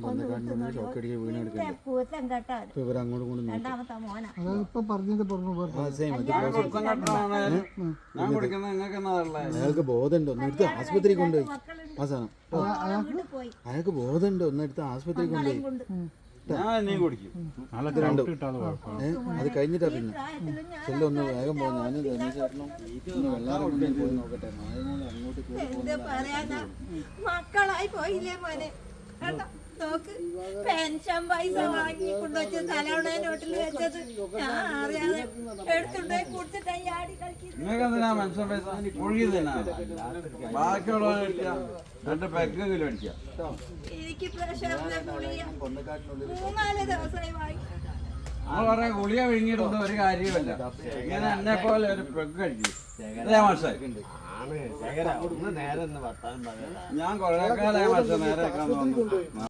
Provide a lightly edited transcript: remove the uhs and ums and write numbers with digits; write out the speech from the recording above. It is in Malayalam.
കൊന്നക്കാട്ടിൽ ഷോക്കടിക്ക് വീണെടുക്കണ്ടേ ഇവരങ്ങോട്ടും കൊണ്ടും അയാൾക്ക് ബോധമുണ്ട് ഒന്നെടുത്ത് ആസ്പത്രി കൊണ്ടുപോയി ആ സാധനം അയാൾക്ക് ബോധമുണ്ട് ഒന്നെടുത്ത് ആസ്പത്രി കൊണ്ടുപോയി അത് കഴിഞ്ഞിട്ടാ പിന്നെ ചെല്ല ഒന്ന് വേഗം പോകും ഞാനും ചേട്ടനും വെള്ളാരം കൊണ്ടുപോയി പോയി നോക്കട്ടെ അങ്ങോട്ട് മക്കളായി പോയില്ലേ മോനെ നോക്ക് പെൻഷൻ പൈസ വാങ്ങി കൊണ്ടുവച്ച് തലവണ നോട്ടിൽ വെച്ചത് ഞാൻ അറിയാതെ എടുത്തുണ്ടായി കുടിച്ചിട്ട് ആടി കളിക്കുന്നു. എനിക്ക് പ്രഷറിന്റെ ഗുളിക 3-4 ദിവസമായി വാങ്ങി ഗുളിക വിഴുങ്ങിയിട്ടൊന്നും ഒരു കാര്യമല്ല. ഇങ്ങനെ എന്നെ പോലെ ഒരു പെഗ് കഴിക്കും. ഞാൻ കൊറേ കാലമായി നേരെ